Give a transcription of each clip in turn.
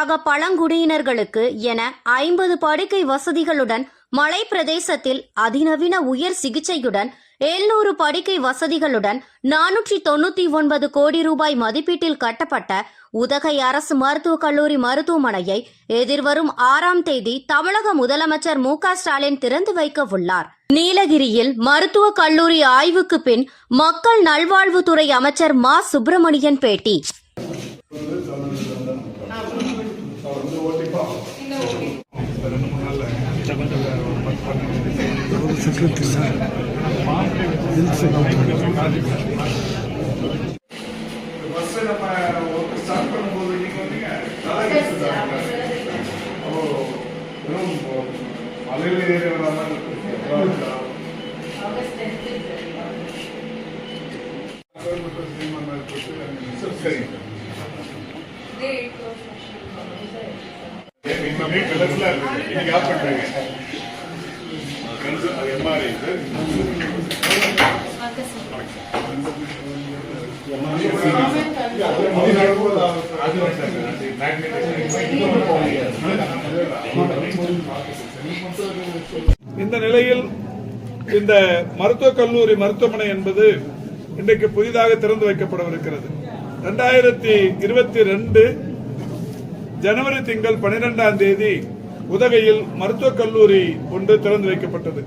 தொடர்ச்சியாக பழங்குடியினர்களுக்கு என 50 படுக்கை வசதிகளுடன் மலை பிரதேசத்தில் அதிநவீன உயர் சிகிச்சையுடன் 700 படுக்கை வசதிகளுடன் 499 கோடி ரூபாய் மதிப்பீட்டில் கட்டப்பட்ட உதகை அரசு மருத்துவக் கல்லூரி மருத்துவமனையை எதிர்வரும் 6ஆம் தேதி தமிழக முதலமைச்சர் மு.க.ஸ்டாலின் திறந்து வைக்க உள்ளார். நீலகிரியில் மருத்துவக் கல்லூரி ஆய்வுக்கு பின் மக்கள் நல்வாழ்வுத்துறை அமைச்சர் மா. சுப்பிரமணியன் பேட்டி. இந்த நிலையில் இந்த மருத்துவக் கல்லூரி மருத்துவமனை என்பது இன்றைக்கு புதிதாக திறந்து வைக்கப்படவிருக்கிறது. 2022 ஜனவரி திங்கள் 12ஆம் தேதி உதகையில் மருத்துவக் கல்லூரி ஒன்று திறந்து வைக்கப்பட்டது.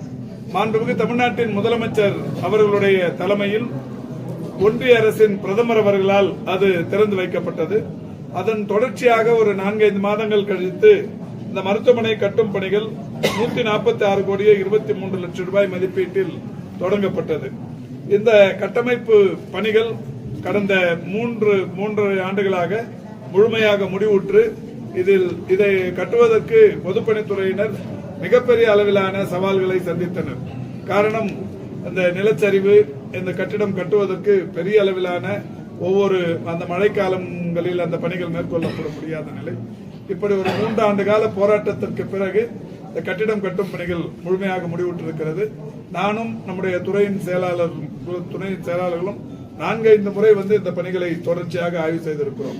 மாண்புமிகு தமிழ்நாட்டின் முதலமைச்சர் அவர்களுடைய தலைமையில் ஒன்றிய அரசின் பிரதமர் அவர்களால் அது திறந்து வைக்கப்பட்டது. அதன் தொடர்ச்சியாக ஒரு 4-5 மாதங்கள் கழித்து இந்த மருத்துவமனை கட்டும் பணிகள் 146 கோடியே 23 லட்சம் ரூபாய் மதிப்பீட்டில் தொடங்கப்பட்டது. இந்த கட்டமைப்பு பணிகள் கடந்த 3 ஆண்டுகளாக முழுமையாக முடிவுற்று இதை கட்டுவதற்கு பொதுப்பணித்துறையினர் மிகப்பெரிய அளவிலான சவால்களை சந்தித்தனர். காரணம், அந்த நிலச்சரிவு, இந்த கட்டிடம் கட்டுவதற்கு பெரிய அளவிலான ஒவ்வொரு அந்த மழைக்காலங்களில் அந்த பணிகள் மேற்கொள்ளப்பட முடியாத நிலை. இப்படி ஒரு 3 ஆண்டு கால போராட்டத்திற்கு பிறகு இந்த கட்டிடம் கட்டும் பணிகள் முழுமையாக முடிவுற்றிருக்கிறது. நானும் நம்முடைய துணையின் செயலாளர்களும் 4-5 முறை இந்த பணிகளை தொடர்ச்சியாக ஆய்வு செய்திருக்கிறோம்.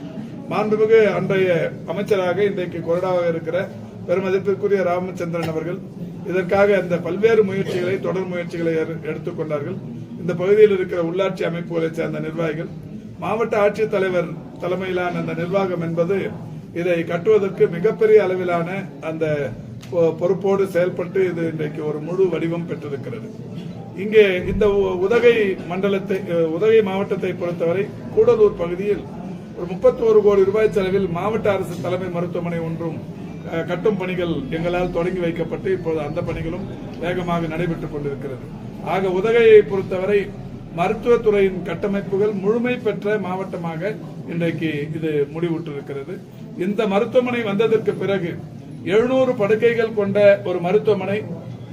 மாண்புமிகு அன்றைய அமைச்சராக இன்றைக்கு கொறடாவாக இருக்கிற பெருமதிப்பிற்குரிய ராமச்சந்திரன் அவர்கள் இதற்காக இந்த பல்வேறு முயற்சிகளை, தொடர் முயற்சிகளை எடுத்துக்கொண்டார்கள். இந்த பகுதியில் இருக்கிற உள்ளாட்சி அமைப்புகளை சேர்ந்த நிர்வாகிகள், மாவட்ட ஆட்சித்தலைவர் தலைமையிலான அந்த நிர்வாகம் என்பது இதை கட்டுவதற்கு மிகப்பெரிய அளவிலான அந்த பொறுப்போடு செயல்பட்டு இது இன்றைக்கு ஒரு முழு வடிவம் பெற்றிருக்கிறது. இங்கே இந்த உதகை மாவட்டத்தை பொறுத்தவரை கூடலூர் பகுதியில் ஒரு 31 கோடி ரூபாய் செலவில் மாவட்ட அரசு தலைமை மருத்துவமனை ஒன்றும் கட்டும் பணிகள் எங்களால் தொடங்கி வைக்கப்பட்டு இப்போது அந்த பணிகளும் வேகமாக நடைபெற்றுக் கொண்டிருக்கிறது. ஆக உதகையை பொறுத்தவரை மருத்துவத்துறையின் கட்டமைப்புகள் முழுமை பெற்ற மாவட்டமாக இன்றைக்கு இது முடிவுற்றிருக்கிறது. இந்த மருத்துவமனை வந்ததற்கு பிறகு 700 படுக்கைகள் கொண்ட ஒரு மருத்துவமனை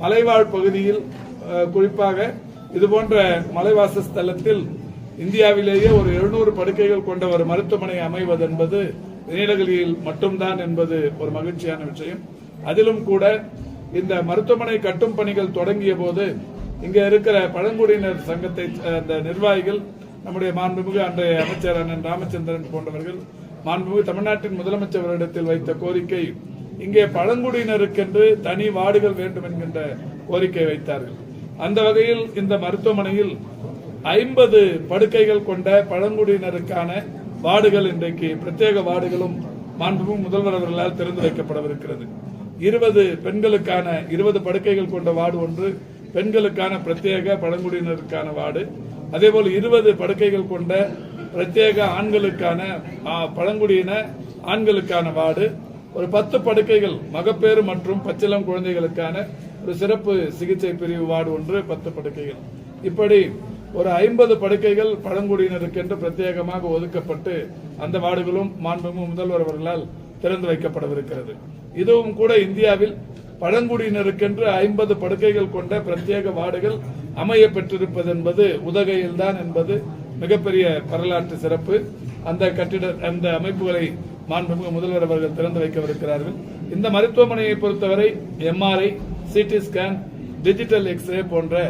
மலைவாழ் பகுதியில், குறிப்பாக இதுபோன்ற மலைவாச ஸ்தலத்தில் இந்தியாவிலேயே ஒரு 700 படுக்கைகள் கொண்ட ஒரு மருத்துவமனை அமைவதென்பது நீலகிரியில் மட்டும்தான் என்பது ஒரு மகிழ்ச்சியான விஷயம். அதிலும் கூட இந்த மருத்துவமனை கட்டும் பணிகள் தொடங்கிய போது இங்க இருக்கிற பழங்குடியினர் சங்கத்தை அந்த நிர்வாகிகள், நம்முடைய மாண்புமிகு அன்றைய அமைச்சர் அண்ணன் ராமச்சந்திரன் போன்றவர்கள் மாண்புமிகு தமிழ்நாட்டின் முதலமைச்சரிடத்தில் வைத்த கோரிக்கை, இங்கே பழங்குடியினருக்கென்று தனி வார்டுகள் வேண்டும் என்கின்ற கோரிக்கை வைத்தார்கள். அந்த வகையில் இந்த மருத்துவமனையில் 50 படுக்கைகள் கொண்ட பழங்குடியினருக்கான வார்டுகள், இன்றைக்கு பிரத்யேக வார்டுகளும் மாண்புமிகு முதல்வர் அவர்களால் திறந்து வைக்கப்படவிருக்கிறது. 20 பெண்களுக்கான 20 படுக்கைகள் கொண்ட வார்டு ஒன்று, பெண்களுக்கான பிரத்யேக பழங்குடியினருக்கான வார்டு, அதேபோல் 20 படுக்கைகள் கொண்ட பிரத்யேக ஆண்களுக்கான பழங்குடியின ஆண்களுக்கான வார்டு, ஒரு 10 படுக்கைகள் மகப்பேறு மற்றும் பச்சிளம் குழந்தைகளுக்கான ஒரு சிறப்பு சிகிச்சை பிரிவு வார்டு ஒன்று, 10 படுக்கைகள். இப்படி ஒரு 50 படுக்கைகள் பழங்குடியினருக்கென்று பிரத்யேகமாக ஒதுக்கப்பட்டு அந்த வார்டுகளும் மாண்புமிகு முதல்வர் அவர்களால் திறந்து வைக்கப்படவிருக்கிறது. இதுவும் கூட இந்தியாவில் பழங்குடியினருக்கென்று 50 படுக்கைகள் கொண்ட பிரத்யேக வார்டுகள் அமைய பெற்றிருப்பது என்பது உதகையில்தான் என்பது மிகப்பெரிய வரலாற்று சிறப்பு. அந்த அமைப்புகளை மாண்புமிகு முதல்வர் அவர்கள் திறந்து வைக்கவிருக்கிறார்கள். இந்த மருத்துவமனையை பொறுத்தவரை MRI, CT scan, digital X-ray போன்ற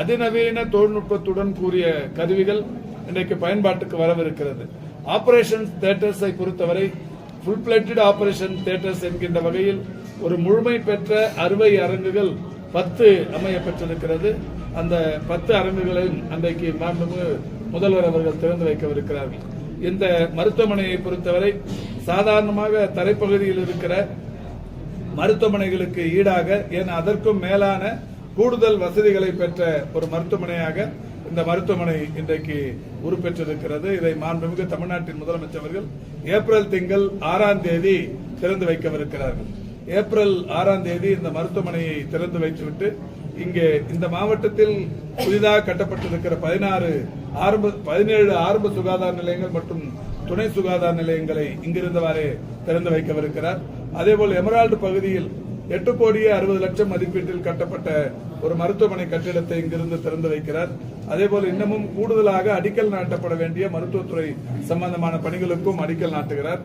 அதிநவீன தொழில்நுட்பத்துடன் கூடிய கருவிகள் இன்றைக்கு பயன்பாட்டுக்கு வரவிருக்கிறது. ஆபரேஷன் தியேட்டர்ஸை பொறுத்தவரை ஃபுல் பிளட்ஜட் ஆபரேஷன் தியேட்டர்ஸ் என்கின்ற வகையில் ஒரு முழுமை பெற்ற அறுவை அரங்குகள் 10 அமைய பெற்றிருக்கிறது. அந்த 10 அரங்குகளையும் அன்றைக்கு மாண்புமிகு முதல்வர் அவர்கள் திறந்து வைக்கவிருக்கிறார்கள். இந்த மருத்துவமனையை பொறுத்தவரை சாதாரணமாக தரைப்பகுதியில் இருக்கிற மருத்துவமனைகளுக்கு ஈடாக ஏன் அதற்கும் மேலான கூடுதல் வசதிகளை பெற்ற ஒரு மருத்துவமனையாக இந்த மருத்துவமனை இன்றைக்கு உருப்பெற்றிருக்கிறது. இதை மாண்புமிகு தமிழ்நாட்டின் முதலமைச்சர் அவர்கள் ஏப்ரல் திங்கள் 6ஆம் தேதி திறந்து வைக்கவிருக்கிறார்கள். ஏப்ரல் 6ஆம் தேதி இந்த மருத்துவமனையை திறந்து வைத்துவிட்டு இங்கே இந்த மாவட்டத்தில் புதிதாக கட்டப்பட்டிருக்கிற 17 ஆரம்ப சுகாதார நிலையங்கள் மற்றும் துணை சுகாதார நிலையங்களை இங்கிருந்தவாறே திறந்து வைக்கவிருக்கிறார். அதேபோல் எமரால்டு பகுதியில் 8,60,00,000 மதிப்பீட்டில் கட்டப்பட்ட ஒரு மருத்துவமனை கட்டிடத்தை இங்கிருந்து திறந்து வைக்கிறார். அதேபோல் இன்னமும் கூடுதலாக அடிக்கல் நாட்டப்பட வேண்டிய மருத்துவத்துறை சம்பந்தமான பணிகளுக்கும் அடிக்கல் நாட்டுகிறார்.